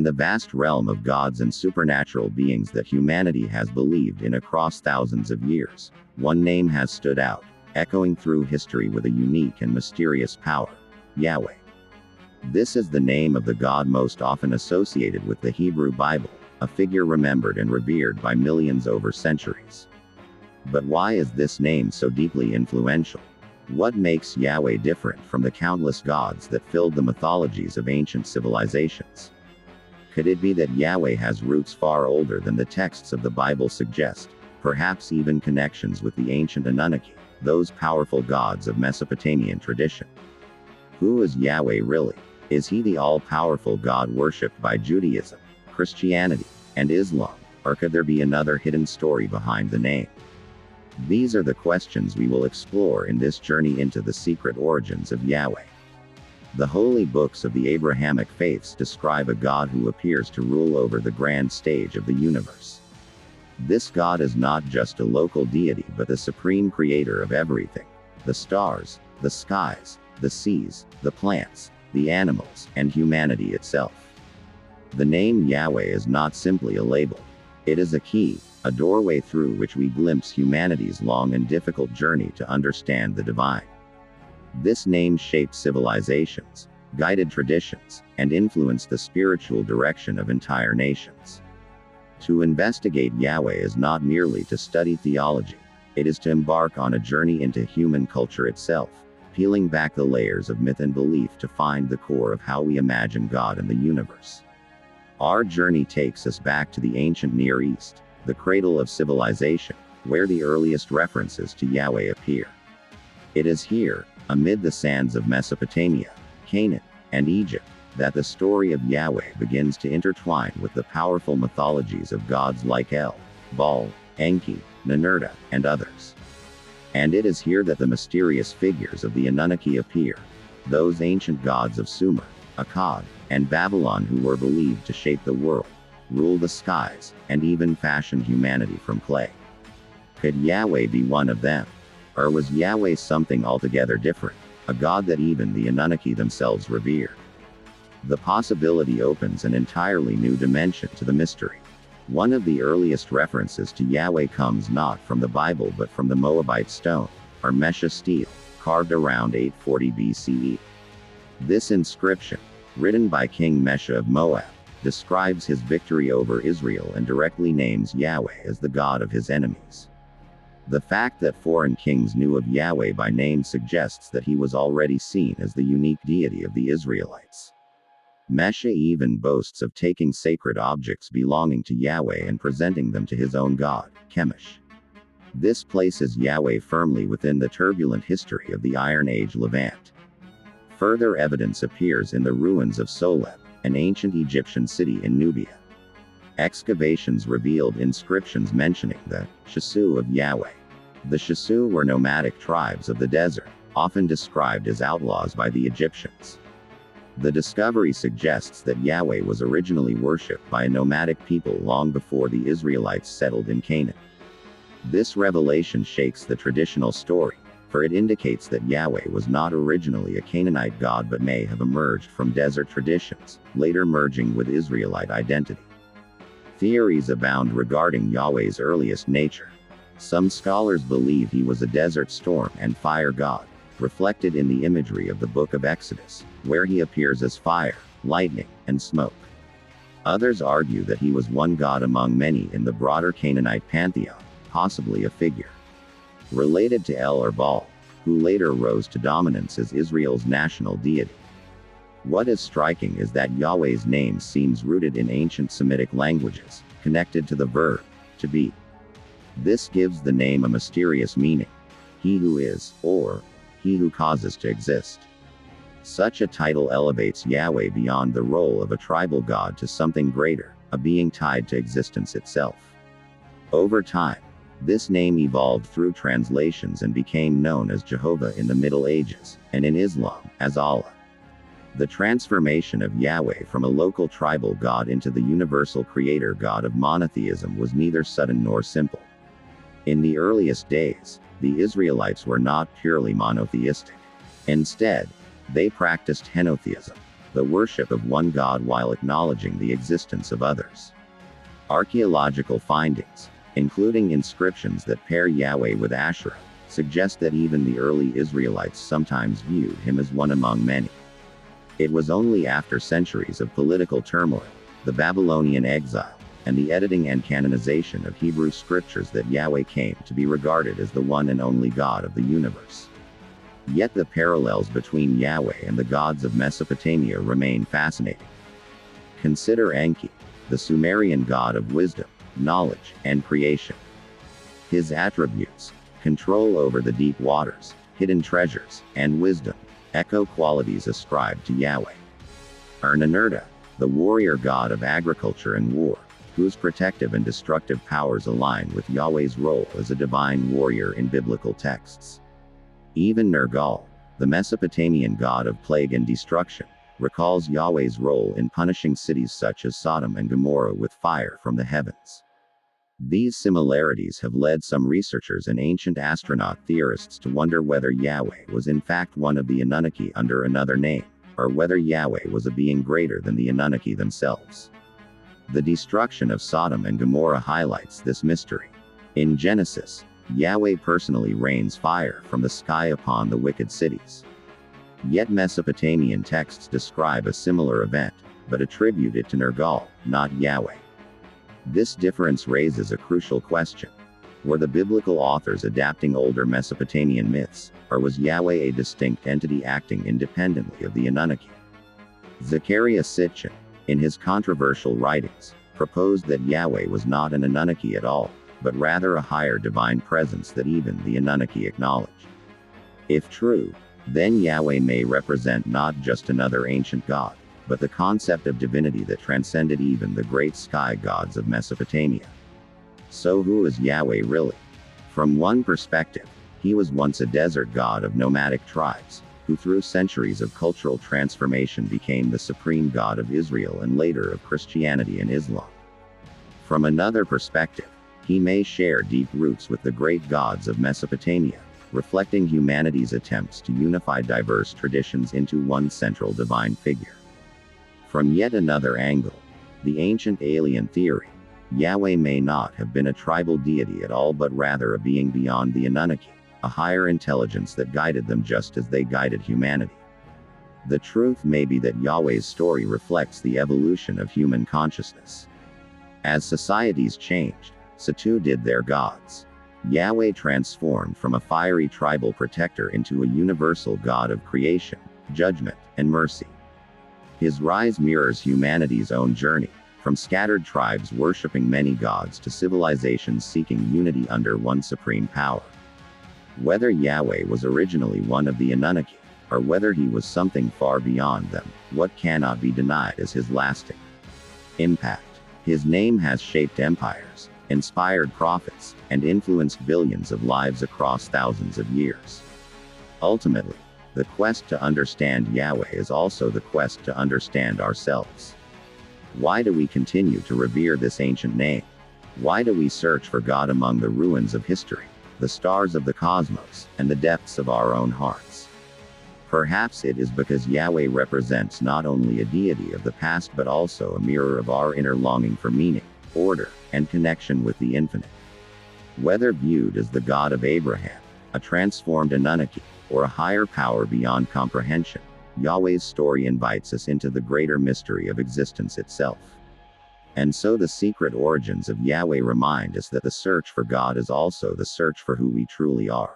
the vast realm of gods and supernatural beings that humanity has believed in across thousands of years, one name has stood out, echoing through history with a unique and mysterious power: Yahweh. This is the name of the God most often associated with the Hebrew Bible, a figure remembered and revered by millions over centuries. But why is this name so deeply influential? What makes Yahweh different from the countless gods that filled the mythologies of ancient civilizations? Could it be that Yahweh has roots far older than the texts of the Bible suggest, perhaps even connections with the ancient Anunnaki, those powerful gods of Mesopotamian tradition? Who is Yahweh really? Is he the all-powerful God worshipped by Judaism, Christianity, and Islam, or could there be another hidden story behind the name? These are the questions we will explore in this journey into the secret origins of Yahweh. The holy books of the Abrahamic faiths describe a God who appears to rule over the grand stage of the universe. This God is not just a local deity but the supreme creator of everything: the stars, the skies, the seas, the plants, the animals, and humanity itself. The name Yahweh is not simply a label. It is a key, a doorway through which we glimpse humanity's long and difficult journey to understand the divine. This name shaped civilizations, guided traditions, and influenced the spiritual direction of entire nations. To investigate Yahweh is not merely to study theology, it is to embark on a journey into human culture itself, peeling back the layers of myth and belief to find the core of how we imagine God and the universe. Our journey takes us back to the ancient Near East, the cradle of civilization, where the earliest references to Yahweh appear. It is here, amid the sands of Mesopotamia, Canaan, and Egypt, that the story of Yahweh begins to intertwine with the powerful mythologies of gods like El, Baal, Enki, Ninurta, and others. And it is here that the mysterious figures of the Anunnaki appear, those ancient gods of Sumer, Akkad, and Babylon who were believed to shape the world, rule the skies, and even fashion humanity from clay. Could Yahweh be one of them? Or was Yahweh something altogether different, a god that even the Anunnaki themselves revered? The possibility opens an entirely new dimension to the mystery. One of the earliest references to Yahweh comes not from the Bible but from the Moabite Stone, or Mesha stele, carved around 840 BCE. This inscription, written by King Mesha of Moab, describes his victory over Israel and directly names Yahweh as the god of his enemies. The fact that foreign kings knew of Yahweh by name suggests that he was already seen as the unique deity of the Israelites. Mesha even boasts of taking sacred objects belonging to Yahweh and presenting them to his own god, Chemosh. This places Yahweh firmly within the turbulent history of the Iron Age Levant. Further evidence appears in the ruins of Soleb, an ancient Egyptian city in Nubia. Excavations revealed inscriptions mentioning the Shasu of Yahweh. The Shasu were nomadic tribes of the desert, often described as outlaws by the Egyptians. The discovery suggests that Yahweh was originally worshipped by a nomadic people long before the Israelites settled in Canaan. This revelation shakes the traditional story, for it indicates that Yahweh was not originally a Canaanite god but may have emerged from desert traditions, later merging with Israelite identity. Theories abound regarding Yahweh's earliest nature. Some scholars believe he was a desert storm and fire god, reflected in the imagery of the Book of Exodus, where he appears as fire, lightning, and smoke. Others argue that he was one god among many in the broader Canaanite pantheon, possibly a figure related to El or Baal, who later rose to dominance as Israel's national deity. What is striking is that Yahweh's name seems rooted in ancient Semitic languages, connected to the verb, to be. This gives the name a mysterious meaning: he who is, or he who causes to exist. Such a title elevates Yahweh beyond the role of a tribal god to something greater, a being tied to existence itself. Over time, this name evolved through translations and became known as Jehovah in the Middle Ages, and in Islam, as Allah. The transformation of Yahweh from a local tribal god into the universal creator god of monotheism was neither sudden nor simple. In the earliest days, the Israelites were not purely monotheistic. Instead, they practiced henotheism, the worship of one God while acknowledging the existence of others. Archaeological findings, including inscriptions that pair Yahweh with Asherah, suggest that even the early Israelites sometimes viewed him as one among many. It was only after centuries of political turmoil, the Babylonian exile, and the editing and canonization of Hebrew scriptures that Yahweh came to be regarded as the one and only God of the universe. Yet the parallels between Yahweh and the gods of Mesopotamia remain fascinating. Consider Enki, the Sumerian god of wisdom, knowledge, and creation. His attributes, control over the deep waters, hidden treasures, and wisdom, echo qualities ascribed to Yahweh. Urnanurta, the warrior god of agriculture and war, whose protective and destructive powers align with Yahweh's role as a divine warrior in biblical texts. Even Nergal, the Mesopotamian god of plague and destruction, recalls Yahweh's role in punishing cities such as Sodom and Gomorrah with fire from the heavens. These similarities have led some researchers and ancient astronaut theorists to wonder whether Yahweh was in fact one of the Anunnaki under another name, or whether Yahweh was a being greater than the Anunnaki themselves. The destruction of Sodom and Gomorrah highlights this mystery. In Genesis, Yahweh personally rains fire from the sky upon the wicked cities. Yet Mesopotamian texts describe a similar event, but attribute it to Nergal, not Yahweh. This difference raises a crucial question. Were the biblical authors adapting older Mesopotamian myths, or was Yahweh a distinct entity acting independently of the Anunnaki? Zecharia Sitchin, in his controversial writings, proposed that Yahweh was not an Anunnaki at all, but rather a higher divine presence that even the Anunnaki acknowledge. If true, then Yahweh may represent not just another ancient god, but the concept of divinity that transcended even the great sky gods of Mesopotamia. So who is Yahweh really? From one perspective, he was once a desert god of nomadic tribes, who through centuries of cultural transformation became the supreme god of Israel and later of Christianity and Islam. From another perspective, he may share deep roots with the great gods of Mesopotamia, reflecting humanity's attempts to unify diverse traditions into one central divine figure. From yet another angle, the ancient alien theory, Yahweh may not have been a tribal deity at all but rather a being beyond the Anunnaki, a higher intelligence that guided them just as they guided humanity. The truth may be that Yahweh's story reflects the evolution of human consciousness. As societies changed, so too did their gods. Yahweh transformed from a fiery tribal protector into a universal God of creation, judgment, and mercy. His rise mirrors humanity's own journey, from scattered tribes worshipping many gods to civilizations seeking unity under one supreme power. Whether Yahweh was originally one of the Anunnaki, or whether he was something far beyond them, what cannot be denied is his lasting impact. His name has shaped empires, inspired prophets, and influenced billions of lives across thousands of years. Ultimately, the quest to understand Yahweh is also the quest to understand ourselves. Why do we continue to revere this ancient name? Why do we search for God among the ruins of history, the stars of the cosmos, and the depths of our own hearts? Perhaps it is because Yahweh represents not only a deity of the past but also a mirror of our inner longing for meaning, order, and connection with the infinite. Whether viewed as the God of Abraham, a transformed Anunnaki, or a higher power beyond comprehension, Yahweh's story invites us into the greater mystery of existence itself. And so the secret origins of Yahweh remind us that the search for God is also the search for who we truly are.